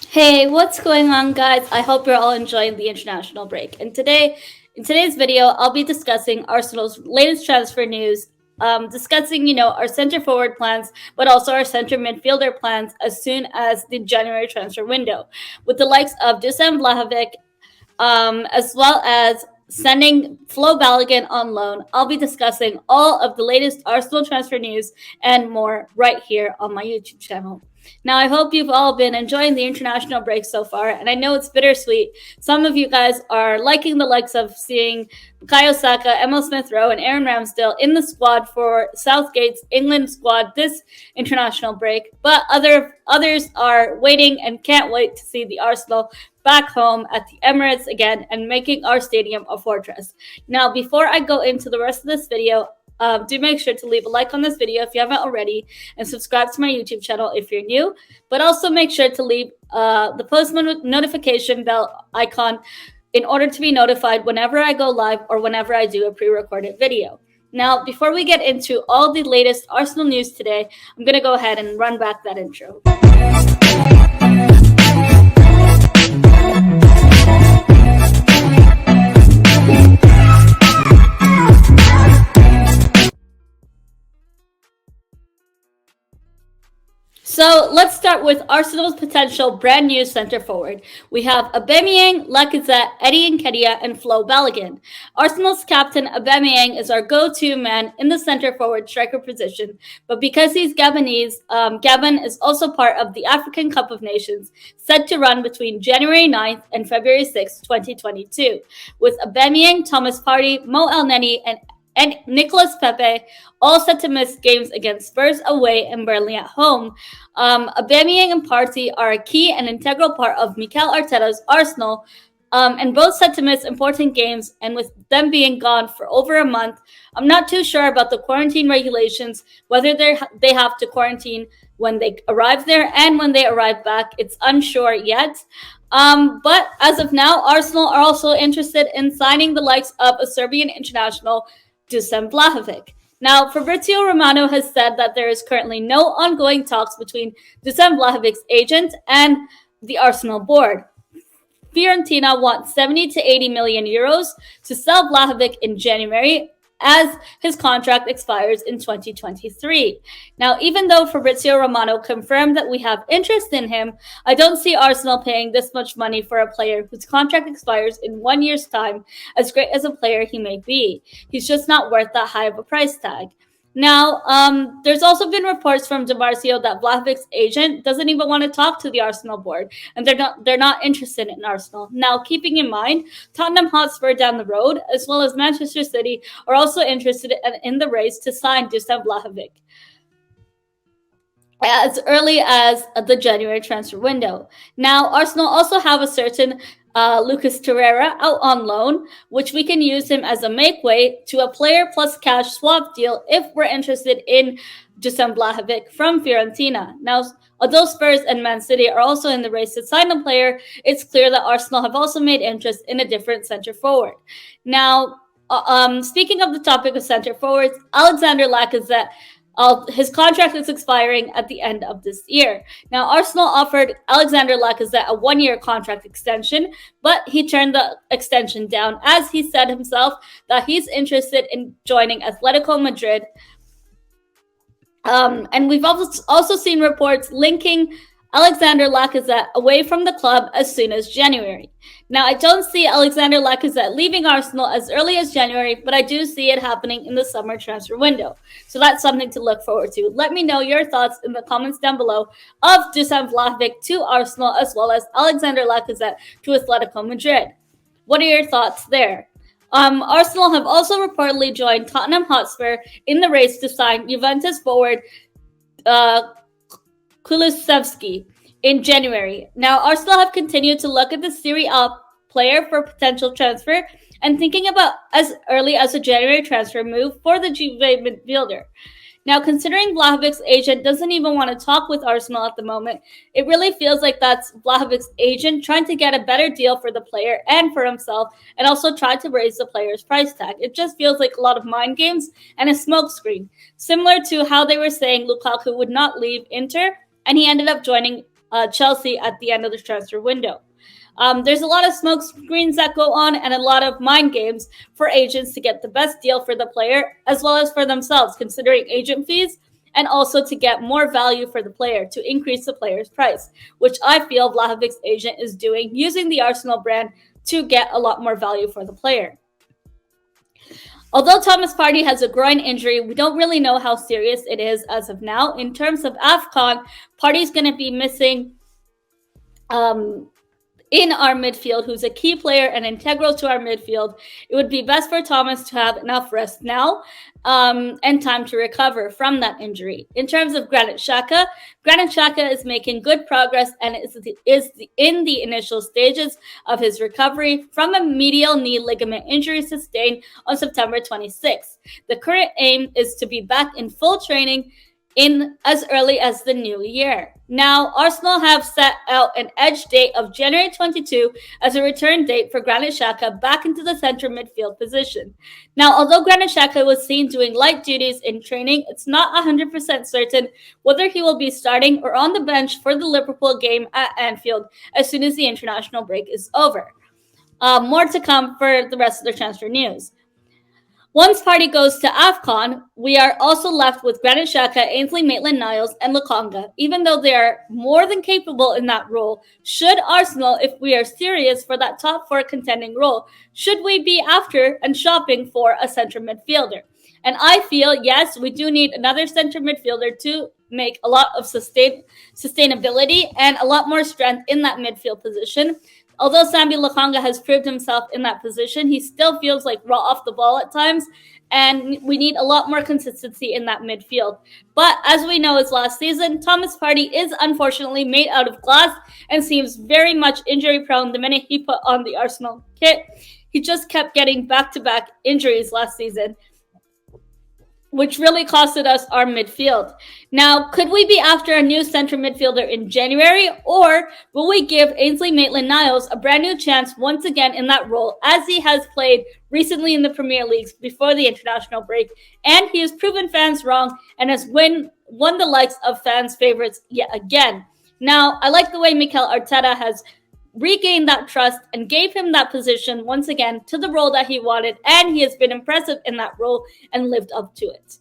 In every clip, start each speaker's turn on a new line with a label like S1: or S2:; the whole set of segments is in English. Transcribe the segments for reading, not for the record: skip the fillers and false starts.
S1: Hey, what's going on, guys? I hope you're all enjoying the international break. And in today's video, I'll be discussing Arsenal's latest transfer news, discussing, our center forward plans, but also our center midfielder plans as soon as the January transfer window, with the likes of Dusan Vlahovic, as well as sending Flo Balogun on loan. I'll be discussing all of the latest Arsenal transfer news and more right here on my YouTube channel. Now, I hope you've all been enjoying the international break so far, and I know it's bittersweet. Some of you guys are liking the likes of seeing Bukayo Saka, Emil Smith-Rowe, and Aaron Ramsdale in the squad for Southgate's England squad this international break, but others are waiting and can't wait to see the Arsenal back home at the Emirates again and making our stadium a fortress. Now, before I go into the rest of this video, do make sure to leave a like on this video if you haven't already and subscribe to my YouTube channel if you're new. But also make sure to leave the post notification bell icon in order to be notified whenever I go live or whenever I do a pre-recorded video. Now, before we get into all the latest Arsenal news today, I'm going to go ahead and run back that intro. So let's start with Arsenal's potential brand new center forward. We have Aubameyang, Lacazette, Eddie Nketiah, and Flo Balogun. Arsenal's captain Aubameyang is our go-to man in the center forward striker position, but because he's Gabonese, Gabon is also part of the African Cup of Nations, set to run between January 9th and February 6th, 2022, with Aubameyang, Thomas Partey, Mo Elneny, and Nicolas Pepe all set to miss games against Spurs away and Burnley at home. Aubameyang and Partey are a key and integral part of Mikel Arteta's Arsenal, and both set to miss important games. And with them being gone for over a month, I'm not too sure about the quarantine regulations, whether they have to quarantine when they arrive there and when they arrive back. It's unsure yet. But as of now, Arsenal are also interested in signing the likes of a Serbian international, Dusan Vlahovic. Now, Fabrizio Romano has said that there is currently no ongoing talks between Dusan Vlahovic's agent and the Arsenal board. Fiorentina wants 70 to 80 million euros to sell Vlahovic in January as his contract expires in 2023. Now, even though Fabrizio Romano confirmed that we have interest in him, I don't see Arsenal paying this much money for a player whose contract expires in 1 year's time, as great as a player he may be. He's just not worth that high of a price tag. Now, there's also been reports from DiMarzio that Vlahovic's agent doesn't even want to talk to the Arsenal board, and they're not interested in Arsenal. Now, keeping in mind, Tottenham Hotspur down the road, as well as Manchester City, are also interested in the race to sign Dusan Vlahovic as early as the January transfer window. Now, Arsenal also have a certain Lucas Torreira out on loan, which we can use him as a make way to a player plus cash swap deal if we're interested in Dusan Vlahovic from Fiorentina. Now, although Spurs and Man City are also in the race to sign a player, it's clear that Arsenal have also made interest in a different center forward. Now, speaking of the topic of center forwards, Alexander Lacazette, his contract is expiring at the end of this year. Now, Arsenal offered Alexander Lacazette a 1-year contract extension, but he turned the extension down as he said himself that he's interested in joining Atletico Madrid. And we've also seen reports linking Alexander Lacazette away from the club as soon as January. Now, I don't see Alexander Lacazette leaving Arsenal as early as January, but I do see it happening in the summer transfer window. So that's something to look forward to. Let me know your thoughts in the comments down below of Dusan Vlahovic to Arsenal as well as Alexander Lacazette to Atletico Madrid. What are your thoughts there? Arsenal have also reportedly joined Tottenham Hotspur in the race to sign Juventus forward Kulusevski in January. Now, Arsenal have continued to look at the Serie A player for potential transfer and thinking about as early as a January transfer move for the Juve midfielder. Now, considering Vlahovic's agent doesn't even want to talk with Arsenal at the moment, it really feels like that's Vlahovic's agent trying to get a better deal for the player and for himself, and also try to raise the player's price tag. It just feels like a lot of mind games and a smokescreen, similar to how they were saying Lukaku would not leave Inter, and he ended up joining Chelsea at the end of the transfer window. There's a lot of smoke screens that go on and a lot of mind games for agents to get the best deal for the player as well as for themselves, considering agent fees, and also to get more value for the player to increase the player's price, which I feel Vlahovic's agent is doing, using the Arsenal brand to get a lot more value for the player. Although Thomas Partey has a groin injury, we don't really know how serious it is as of now. In terms of AFCON, Partey's going to be missing in our midfield, who's a key player and integral to our midfield. It would be best for Thomas to have enough rest now and time to recover from that injury. In terms of Granit Xhaka is making good progress and is in the initial stages of his recovery from a medial knee ligament injury sustained on September 26th. The current aim is to be back in full training in as early as the new year. Now, Arsenal have set out an edge date of January 22 as a return date for Granit Xhaka back into the centre midfield position. Now, although Granit Xhaka was seen doing light duties in training, it's not 100% certain whether he will be starting or on the bench for the Liverpool game at Anfield as soon as the international break is over. More to come for the rest of the transfer news. Once Partey goes to AFCON, we are also left with Granit Xhaka, Ainsley Maitland-Niles, and Lokonga. Even though they are more than capable in that role, should Arsenal, if we are serious for that top four contending role, should we be after and shopping for a centre midfielder? And I feel, yes, we do need another centre midfielder to make a lot of sustainability and a lot more strength in that midfield position. Although Sambi Lokonga has proved himself in that position, he still feels like raw off the ball at times, and we need a lot more consistency in that midfield. But as we know as last season, Thomas Partey is unfortunately made out of glass and seems very much injury prone the minute he put on the Arsenal kit. He just kept getting back-to-back injuries last season, which really costed us our midfield. Now, could we be after a new centre midfielder in January, or will we give Ainsley Maitland-Niles a brand new chance once again in that role, as he has played recently in the Premier Leagues before the international break, and he has proven fans wrong and has won the likes of fans' favorites yet again. Now, I like the way Mikel Arteta has regained that trust and gave him that position once again to the role that he wanted, and he has been impressive in that role and lived up to it.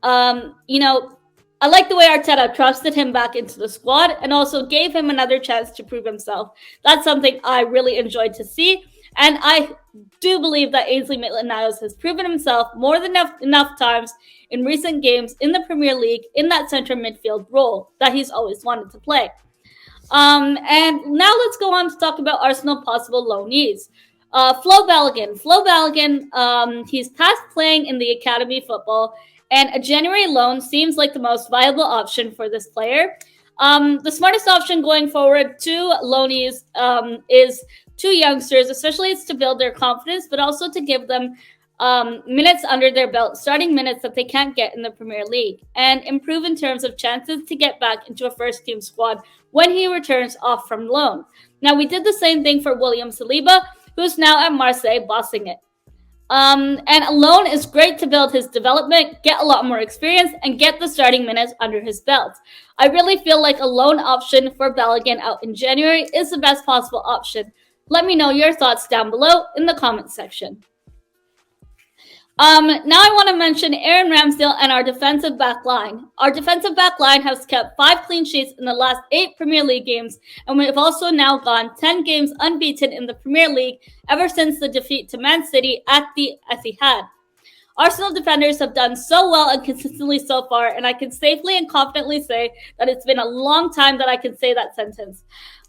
S1: I like the way Arteta trusted him back into the squad and also gave him another chance to prove himself. That's something I really enjoyed to see, and I do believe that Ainsley Maitland-Niles has proven himself more than enough times in recent games in the Premier League in that centre midfield role that he's always wanted to play. And now let's go on to talk about Arsenal possible loanees. Flo Balogun, he's past playing in the academy football, and a January loan seems like the most viable option for this player. The smartest option going forward to loanees is two youngsters, especially it's to build their confidence, but also to give them minutes under their belt, starting minutes that they can't get in the Premier League, and improve in terms of chances to get back into a first-team squad when he returns off from loan. Now, we did the same thing for William Saliba, who's now at Marseille bossing it. And a loan is great to build his development, get a lot more experience, and get the starting minutes under his belt. I really feel like a loan option for Balogun out in January is the best possible option. Let me know your thoughts down below in the comments section. Now I want to mention Aaron Ramsdale and our defensive back line. Our defensive back line has kept 5 clean sheets in the last 8 Premier League games, and we have also now gone 10 games unbeaten in the Premier League ever since the defeat to Man City at the Etihad. Arsenal defenders have done so well and consistently so far, and I can safely and confidently say that it's been a long time that I can say that sentence.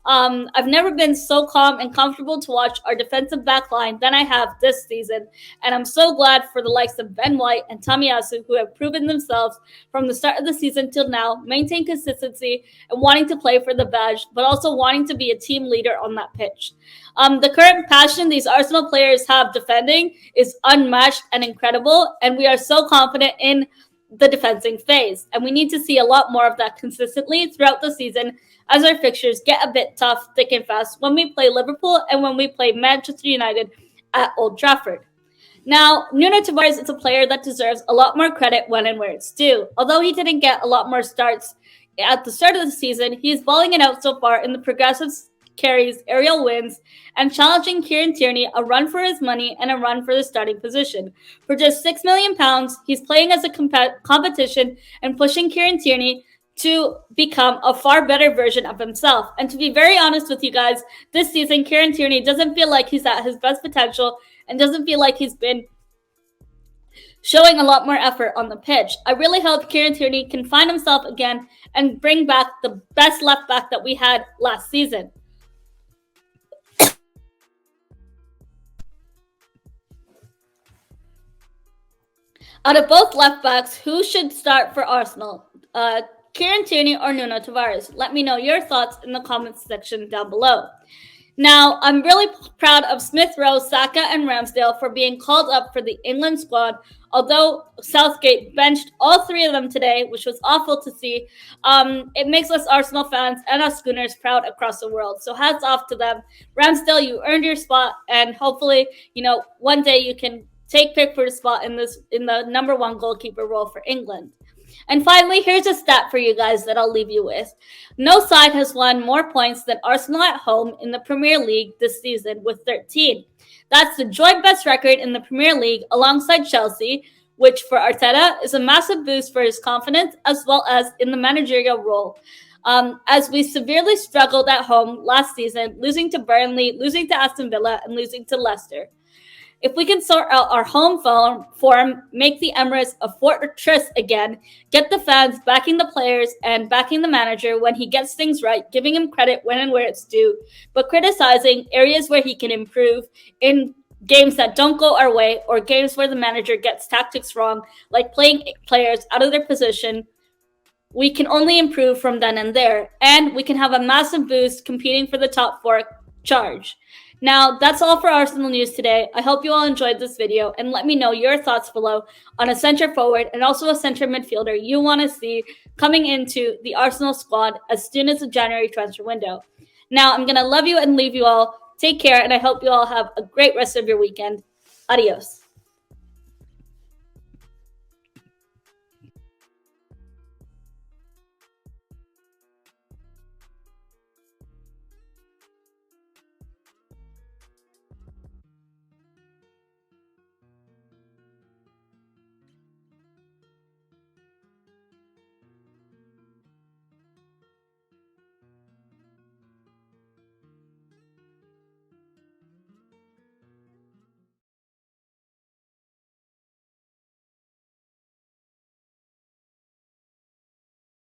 S1: I've never been so calm and comfortable to watch our defensive back line than I have this season, and I'm so glad for the likes of Ben White and Tomiyasu, who have proven themselves from the start of the season till now, maintain consistency and wanting to play for the badge, but also wanting to be a team leader on that pitch. The current passion these Arsenal players have defending is unmatched and incredible, and we are so confident in the defending phase, and we need to see a lot more of that consistently throughout the season as our fixtures get a bit tough, thick and fast when we play Liverpool and when we play Manchester United at Old Trafford. Now, Nuno Tavares is a player that deserves a lot more credit when and where it's due. Although he didn't get a lot more starts at the start of the season, he's balling it out so far in the progressive carries, aerial wins, and challenging Kieran Tierney a run for his money and a run for the starting position. For just £6 million, he's playing as a competition and pushing Kieran Tierney to become a far better version of himself. And to be very honest with you guys, this season, Kieran Tierney doesn't feel like he's at his best potential and doesn't feel like he's been showing a lot more effort on the pitch. I really hope Kieran Tierney can find himself again and bring back the best left back that we had last season. Out of both left backs, who should start for Arsenal? Kieran Tierney or Nuno Tavares? Let me know your thoughts in the comments section down below. Now, I'm really proud of Smith Rowe, Saka, and Ramsdale for being called up for the England squad, although Southgate benched all three of them today, which was awful to see. It makes us Arsenal fans and us Schooners proud across the world. So hats off to them. Ramsdale, you earned your spot, and hopefully, one day you can take Pickford's spot in the number one goalkeeper role for England. And finally, here's a stat for you guys that I'll leave you with. No side has won more points than Arsenal at home in the Premier League this season with 13. That's the joint best record in the Premier League alongside Chelsea, which for Arteta is a massive boost for his confidence as well as in the managerial role. As we severely struggled at home last season, losing to Burnley, losing to Aston Villa, and losing to Leicester. If we can sort out our home form, make the Emirates a fortress again, get the fans backing the players and backing the manager when he gets things right, giving him credit when and where it's due, but criticizing areas where he can improve in games that don't go our way or games where the manager gets tactics wrong, like playing players out of their position, we can only improve from then and there, and we can have a massive boost competing for the top four charge. Now, that's all for Arsenal news today. I hope you all enjoyed this video, and let me know your thoughts below on a center forward and also a center midfielder you want to see coming into the Arsenal squad as soon as the January transfer window. Now, I'm going to love you and leave you all. Take care, and I hope you all have a great rest of your weekend. Adios.